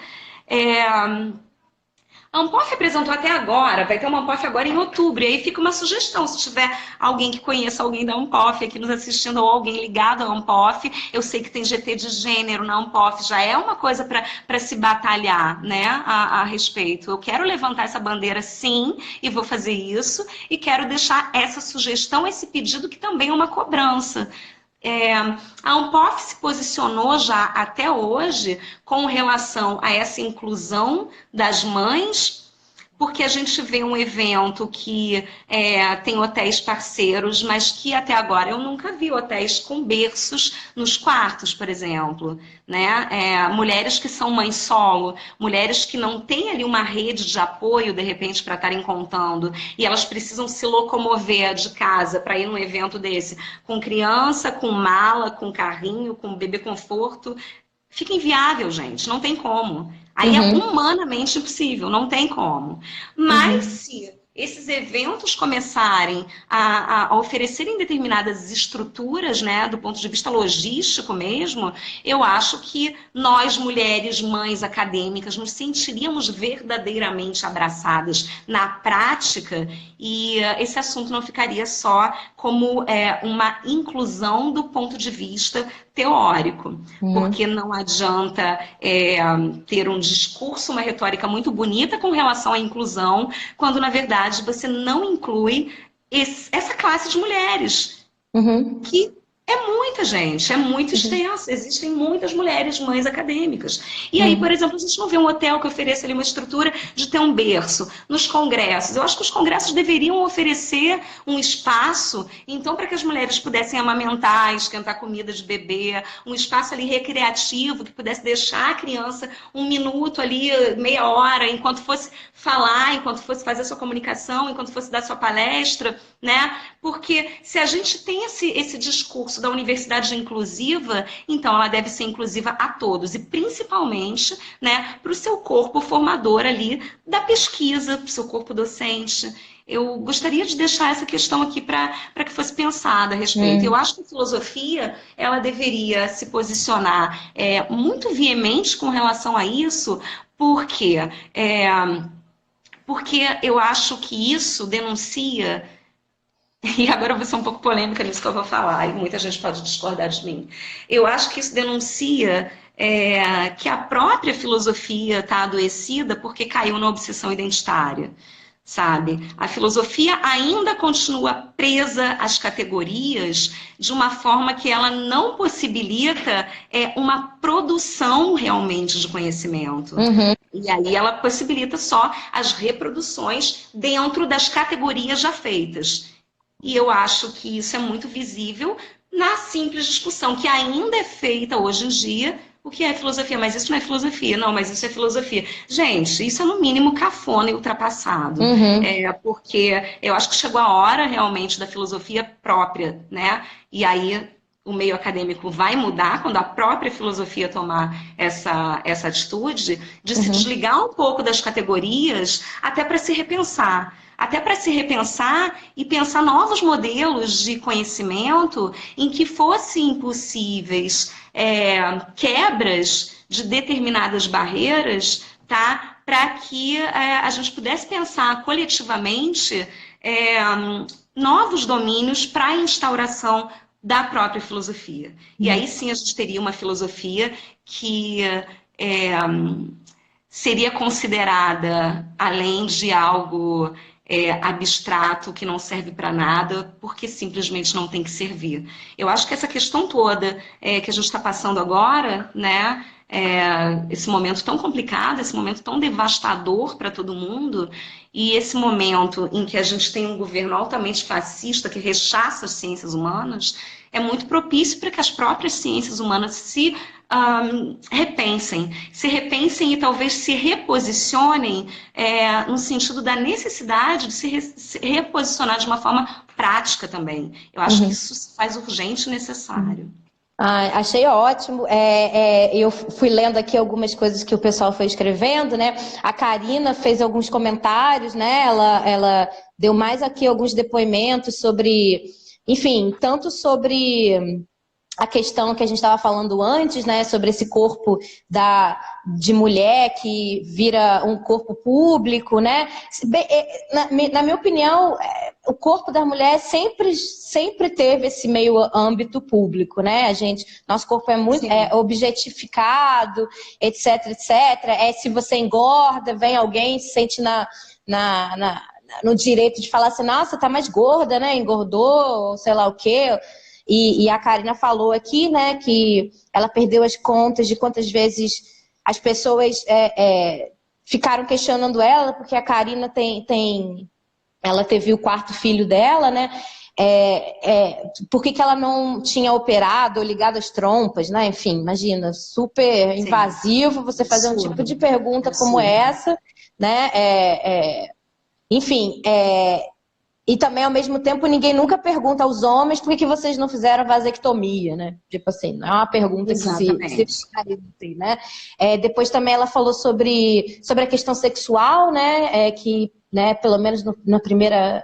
A Anpof apresentou até agora, vai ter uma Anpof agora em outubro, e aí fica uma sugestão, se tiver alguém que conheça alguém da Anpof aqui nos assistindo, ou alguém ligado à Anpof, eu sei que tem GT de gênero na Anpof, já é uma coisa para se batalhar, né, a respeito. Eu quero levantar essa bandeira, sim, e vou fazer isso, e quero deixar essa sugestão, esse pedido, que também é uma cobrança. A Anpof se posicionou já até hoje com relação a essa inclusão das mães, porque a gente vê um evento que tem hotéis parceiros, mas que até agora eu nunca vi hotéis com berços nos quartos, por exemplo. Né? Mulheres que são mães solo, mulheres que não têm ali uma rede de apoio, de repente, para estarem contando, e elas precisam se locomover de casa para ir num evento desse, com criança, com mala, com carrinho, com bebê conforto. Fica inviável, gente, não tem como. Aí é humanamente impossível, não tem como. Mas se esses eventos começarem a oferecerem determinadas estruturas, né, do ponto de vista logístico mesmo, eu acho que nós, mulheres, mães acadêmicas, nos sentiríamos verdadeiramente abraçadas na prática, e esse assunto não ficaria só como uma inclusão do ponto de vista teórico, porque não adianta ter um discurso, uma retórica muito bonita com relação à inclusão, quando na verdade você não inclui essa classe de mulheres, que é muita gente, é muito extensa, existem muitas mulheres, mães acadêmicas. E aí, por exemplo, a gente não vê um hotel que ofereça ali uma estrutura de ter um berço. Nos congressos, eu acho que os congressos deveriam oferecer um espaço, então, para que as mulheres pudessem amamentar, esquentar comida de bebê, um espaço ali recreativo, que pudesse deixar a criança um minuto ali, meia hora, enquanto fosse falar, enquanto fosse fazer a sua comunicação, enquanto fosse dar sua palestra, né? Porque se a gente tem esse discurso da universidade inclusiva, então ela deve ser inclusiva a todos, e principalmente, né, para o seu corpo formador ali da pesquisa, para o seu corpo docente. Eu gostaria de deixar essa questão aqui para que fosse pensada a respeito. Eu acho que a filosofia ela deveria se posicionar muito veemente com relação a isso, porque eu acho que isso denuncia. E agora eu vou ser um pouco polêmica nisso que eu vou falar, e muita gente pode discordar de mim. Eu acho que isso denuncia que a própria filosofia está adoecida porque caiu na obsessão identitária, sabe? A filosofia ainda continua presa às categorias de uma forma que ela não possibilita uma produção realmente de conhecimento. E aí ela possibilita só as reproduções dentro das categorias já feitas. E eu acho que isso é muito visível na simples discussão que ainda é feita hoje em dia. O que é filosofia? Mas isso não é filosofia. Não, mas isso é filosofia. Gente, isso é no mínimo cafona e ultrapassado. Porque eu acho que chegou a hora realmente da filosofia própria, né? E aí o meio acadêmico vai mudar quando a própria filosofia tomar essa atitude de se desligar um pouco das categorias até para se repensar. Até para se repensar e pensar novos modelos de conhecimento em que fossem possíveis quebras de determinadas barreiras, tá? Para que a gente pudesse pensar coletivamente novos domínios para a instauração da própria filosofia. E aí sim a gente teria uma filosofia que seria considerada, além de algo abstrato, que não serve para nada, porque simplesmente não tem que servir. Eu acho que essa questão toda que a gente está passando agora, né, esse momento tão complicado, esse momento tão devastador para todo mundo, e esse momento em que a gente tem um governo altamente fascista que rechaça as ciências humanas, é muito propício para que as próprias ciências humanas se repensem e talvez se reposicionem no sentido da necessidade de se reposicionar de uma forma prática também. Eu acho que isso se faz urgente e necessário. Ah, achei ótimo. Eu fui lendo aqui algumas coisas que o pessoal foi escrevendo, né? A Karina fez alguns comentários, né? Ela deu mais aqui alguns depoimentos sobre, enfim, tanto sobre a questão que a gente estava falando antes, né, sobre esse corpo de mulher que vira um corpo público, né? Na minha opinião, o corpo da mulher sempre teve esse meio âmbito público, né? Nosso corpo é muito Sim. objetificado, etc, etc. Se você engorda, vem alguém se sente no direito de falar assim, nossa, tá mais gorda, né? Engordou, sei lá o quê. E a Karina falou aqui, né, que ela perdeu as contas de quantas vezes as pessoas ficaram questionando ela, porque a Karina ela teve o quarto filho dela, né? Por que ela não tinha operado ou ligado as trompas, né? Enfim, imagina, super invasivo você fazer um tipo de pergunta como essa, né? Enfim, e também, ao mesmo tempo, ninguém nunca pergunta aos homens por que vocês não fizeram vasectomia, né? Tipo assim, não é uma pergunta que se faz, assim, né? Depois também ela falou sobre a questão sexual, né? Que, né, pelo menos na primeira,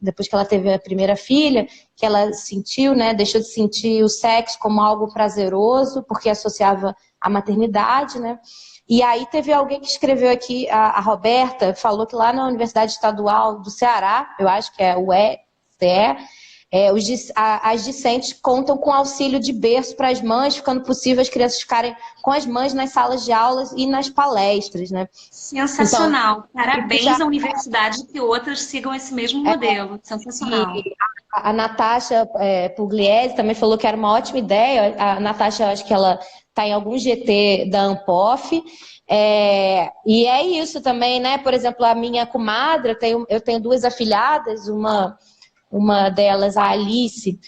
depois que ela teve a primeira filha, que ela sentiu, né? Deixou de sentir o sexo como algo prazeroso, porque associava à maternidade, né? E aí teve alguém que escreveu aqui, a Roberta, falou que lá na Universidade Estadual do Ceará, eu acho que é o ECE, as discentes contam com auxílio de berço para as mães, ficando possível as crianças ficarem com as mães nas salas de aulas e nas palestras, né? Sensacional. Então, Parabéns à universidade que outras sigam esse mesmo modelo. Sensacional. A Natasha Pugliese também falou que era uma ótima ideia. A Natasha, acho que ela está em algum GT da Ampof. E é isso também, né? Por exemplo, a minha comadre, eu tenho duas afilhadas, uma delas, a Alice,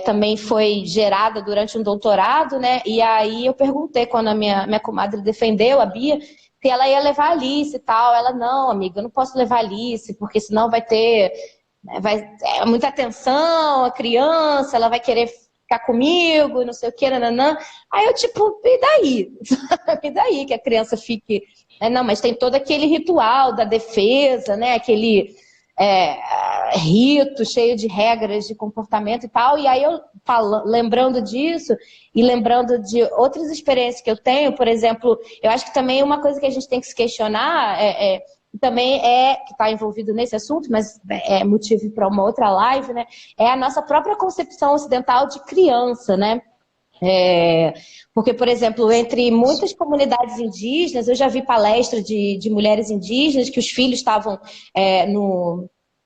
também foi gerada durante um doutorado, né? E aí eu perguntei, quando a minha comadre defendeu, a Bia, se ela ia levar a Alice e tal. Ela, não, amiga, eu não posso levar a Alice, porque senão vai ter muita atenção, a criança, ela vai querer ficar comigo, não sei o que, nananã. Aí eu, tipo, e daí? E daí que a criança fique... Não, mas tem todo aquele ritual da defesa, né? Aquele rito cheio de regras de comportamento e tal. E aí eu, lembrando disso e lembrando de outras experiências que eu tenho, por exemplo, eu acho que também uma coisa que a gente tem que se questionar também que está envolvido nesse assunto, mas é motivo para uma outra live, né? É a nossa própria concepção ocidental de criança, né? Porque, por exemplo, entre muitas comunidades indígenas, eu já vi palestra de mulheres indígenas que os filhos estavam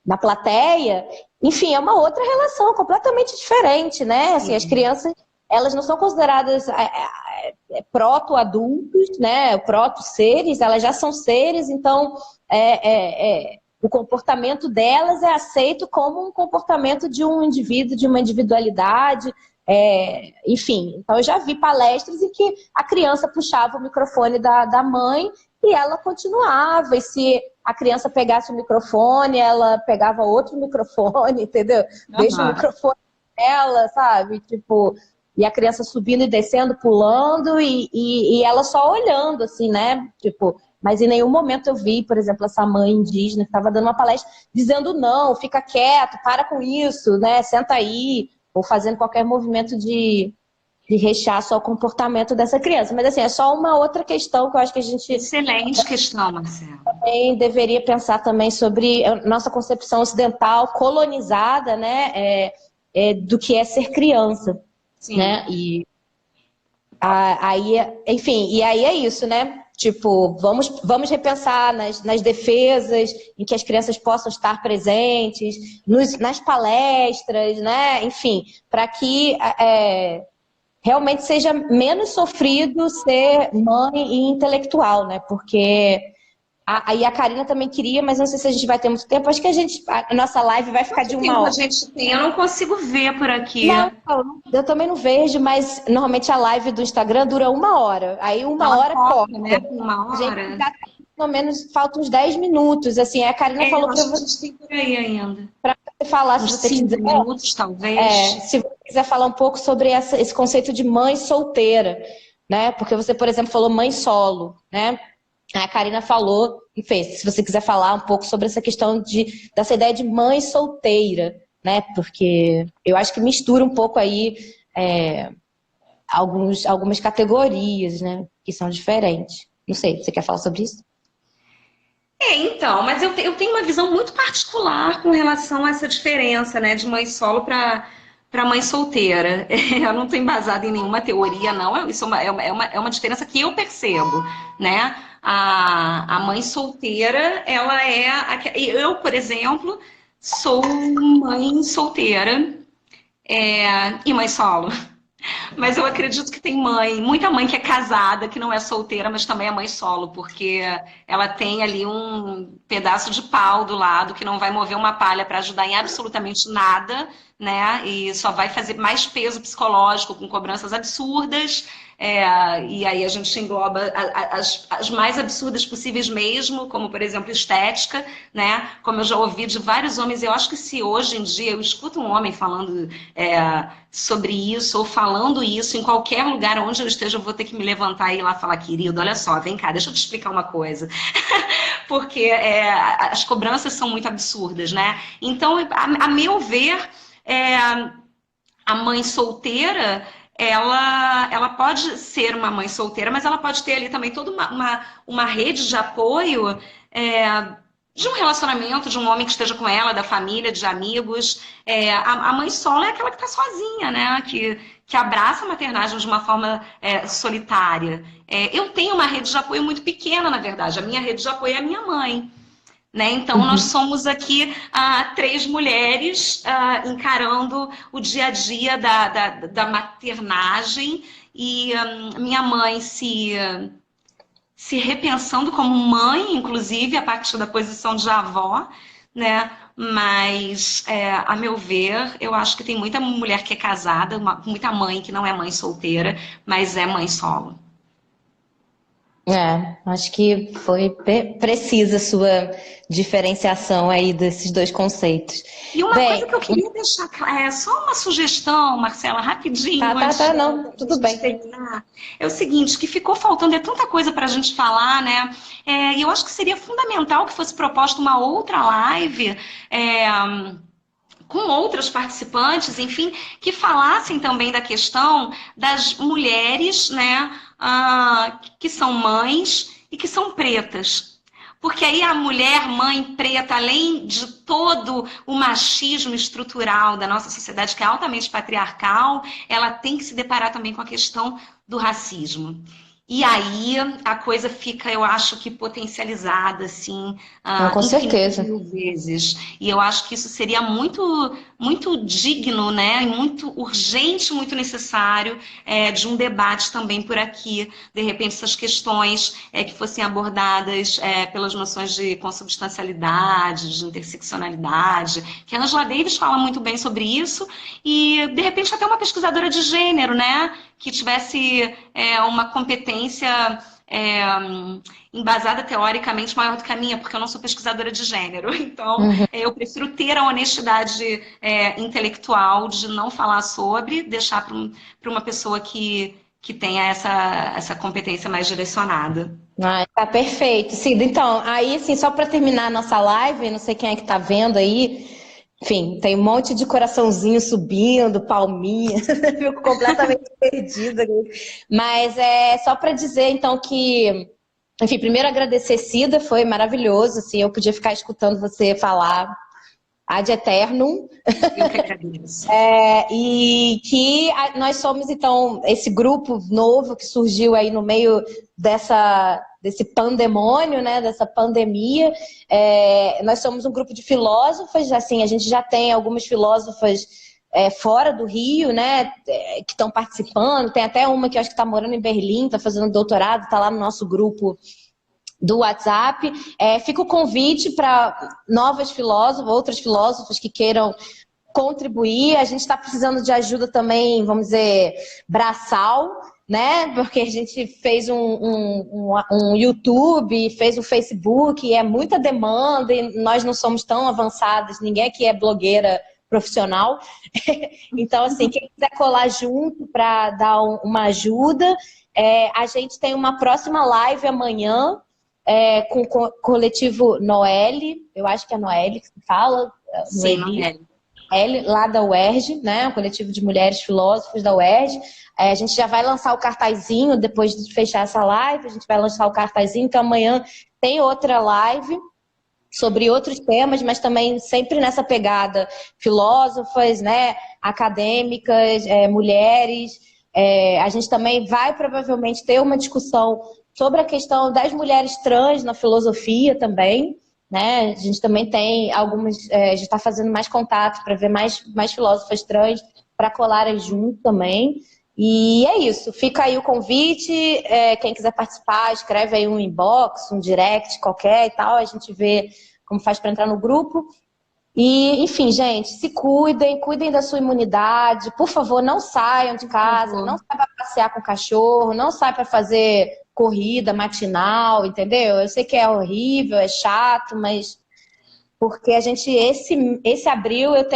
na plateia. Enfim, é uma outra relação completamente diferente, né? Assim, as crianças, elas não são consideradas proto-adultos, né? Proto-seres, elas já são seres, então o comportamento delas é aceito como um comportamento de um indivíduo, de uma individualidade. Enfim, então eu já vi palestras em que a criança puxava o microfone da mãe e ela continuava, e se a criança pegasse o microfone, ela pegava outro microfone, entendeu? Deixa o microfone dela, sabe? Tipo, e a criança subindo e descendo, pulando, e ela só olhando, assim, né? Tipo, mas em nenhum momento eu vi, por exemplo, essa mãe indígena que estava dando uma palestra dizendo não, fica quieto, para com isso, né? Senta aí, ou fazendo qualquer movimento de rechaço ao comportamento dessa criança. Mas assim, é só uma outra questão que eu acho que a gente... Excelente questão, Marcela. Também deveria pensar também sobre a nossa concepção ocidental colonizada, né? Do que é ser criança. Sim. Né? E aí, enfim, e aí é isso, né? Tipo, vamos repensar nas defesas em que as crianças possam estar presentes, nas palestras, né? Enfim, para que realmente seja menos sofrido ser mãe e intelectual, né? Porque aí a Karina também queria, mas não sei se a gente vai ter muito tempo. Acho que a nossa live vai ficar de uma hora. A gente tem? Eu não consigo ver por aqui. Não, eu também não vejo, mas normalmente a live do Instagram dura 1 hora. Aí uma hora corta. Né? 1 hora. pelo menos faltam uns 10 minutos, assim, a Karina falou para você, tem por aí ainda. para você falar, Uns se você 5 quiser, minutos, talvez. se você quiser falar um pouco sobre esse conceito de mãe solteira, né? Porque você, por exemplo, falou mãe solo, né? A Karina falou, enfim, se você quiser falar um pouco sobre essa questão dessa ideia de mãe solteira, né? Porque eu acho que mistura um pouco aí algumas categorias, né? Que são diferentes. Não sei, você quer falar sobre isso? Então, mas eu tenho uma visão muito particular com relação a essa diferença, né, de mãe solo para mãe solteira. Eu não estou embasada em nenhuma teoria, não. Isso é uma diferença que eu percebo, né? A mãe solteira, ela é. Eu, por exemplo, sou mãe solteira e mãe solo. Mas eu acredito que tem muita mãe que é casada, que não é solteira, mas também é mãe solo, porque ela tem ali um pedaço de pau do lado que não vai mover uma palha para ajudar em absolutamente nada, né? E só vai fazer mais peso psicológico com cobranças absurdas. E aí a gente engloba as mais absurdas possíveis mesmo, como por exemplo estética, né? Como eu já ouvi de vários homens, eu acho que se hoje em dia eu escuto um homem falando sobre isso ou falando isso em qualquer lugar onde eu esteja, eu vou ter que me levantar e ir lá falar, querido, olha só, vem cá, deixa eu te explicar uma coisa. Porque as cobranças são muito absurdas, né? Então, a meu ver, a mãe solteira, ela pode ser uma mãe solteira, mas ela pode ter ali também toda uma rede de apoio de um relacionamento, de um homem que esteja com ela, da família, de amigos. A mãe solo é aquela que está sozinha, né? Que abraça a maternagem de uma forma solitária. Eu tenho uma rede de apoio muito pequena, na verdade. A minha rede de apoio é a minha mãe. Né? Então, nós somos aqui 3 mulheres encarando o dia a dia da maternagem e minha mãe se repensando como mãe, inclusive, a partir da posição de avó, né? Mas, a meu ver, eu acho que tem muita mulher que é casada, muita mãe que não é mãe solteira, mas é mãe solo. Acho que foi precisa a sua diferenciação aí desses dois conceitos. E uma coisa que eu queria deixar claro, só uma sugestão, Marcela, rapidinho, não, tudo bem. Terminar. É o seguinte, que ficou faltando, tanta coisa para a gente falar, né? E eu acho que seria fundamental que fosse proposta uma outra live, com outras participantes, enfim, que falassem também da questão das mulheres, né, que são mães e que são pretas. Porque aí a mulher, mãe preta, além de todo o machismo estrutural da nossa sociedade, que é altamente patriarcal, ela tem que se deparar também com a questão do racismo. E aí a coisa fica, eu acho que potencializada, assim, com certeza. mil vezes. E eu acho que isso seria muito, muito digno, né? E muito urgente, muito necessário de um debate também por aqui. De repente, essas questões que fossem abordadas pelas noções de consubstancialidade, de interseccionalidade, que a Angela Davis fala muito bem sobre isso, e de repente até uma pesquisadora de gênero, né? Que tivesse uma competência embasada teoricamente maior do que a minha, porque eu não sou pesquisadora de gênero. Então, eu prefiro ter a honestidade intelectual de não falar sobre, deixar para uma pessoa que tenha essa competência mais direcionada. Tá perfeito, Cida. Então, aí, assim, só para terminar a nossa live, não sei quem é que está vendo aí, enfim, tem um monte de coraçãozinho subindo, palminha, fico completamente perdida. Mas é só para dizer, então, que, enfim, primeiro agradecer, Cida, foi maravilhoso, assim, eu podia ficar escutando você falar ad eternum. Eu que agradeço. E que nós somos, então, esse grupo novo que surgiu aí no meio desse pandemônio, né, dessa pandemia. Nós somos um grupo de filósofas, assim, a gente já tem algumas filósofas fora do Rio, né, que estão participando. Tem até uma que eu acho que está morando em Berlim, está fazendo doutorado, está lá no nosso grupo do WhatsApp. Fica o convite para novas filósofas, outras filósofas que queiram contribuir. A gente está precisando de ajuda também, vamos dizer, braçal. né? Porque a gente fez um YouTube, fez um Facebook, e é muita demanda, e nós não somos tão avançados, ninguém aqui é blogueira profissional. Então, assim, quem quiser colar junto para dar uma ajuda, a gente tem uma próxima live amanhã com o coletivo Noelle, eu acho que é Noelle que se fala, Sim, Noeli, lá da UERJ, né? O coletivo de mulheres filósofos da UERJ. A gente já vai lançar o cartazinho, depois de fechar essa live, a gente vai lançar o cartazinho, então amanhã tem outra live sobre outros temas, mas também sempre nessa pegada filósofas, né, acadêmicas, mulheres. A gente também vai provavelmente ter uma discussão sobre a questão das mulheres trans na filosofia também, né? A gente também tem algumas, a gente está fazendo mais contato para ver mais filósofas trans para colarem junto também. E é isso, fica aí o convite, quem quiser participar, escreve aí um inbox, um direct qualquer e tal, a gente vê como faz para entrar no grupo. E, enfim, gente, se cuidem, cuidem da sua imunidade, por favor, não saiam de casa, não saiam para passear com o cachorro, não saiam para fazer corrida matinal, entendeu? Eu sei que é horrível, é chato, mas porque a gente, esse abril, eu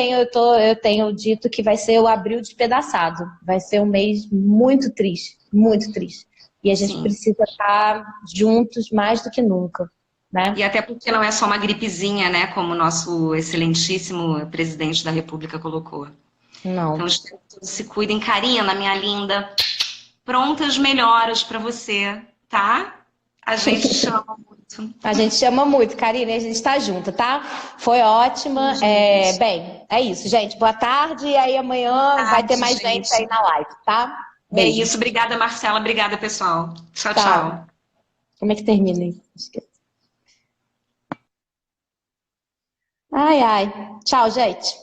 tenho dito que vai ser o abril despedaçado. Vai ser um mês muito triste, muito triste. E a gente sim. precisa estar juntos mais do que nunca, né? E até porque não é só uma gripezinha, né? Como o nosso excelentíssimo presidente da República colocou. Não. Então, espero que todos se cuidem. Karina, minha linda, prontas melhoras para você, tá? A gente te ama muito. A gente chama muito, Karine, a gente está junto, tá? Foi ótima. Bem, é isso, gente. Boa tarde e aí amanhã vai ter mais gente aí na live, tá? Beijo. É isso. Obrigada, Marcela. Obrigada, pessoal. Tchau, Tchau. tchau. Como é que termina isso? Ai, ai. Tchau, gente.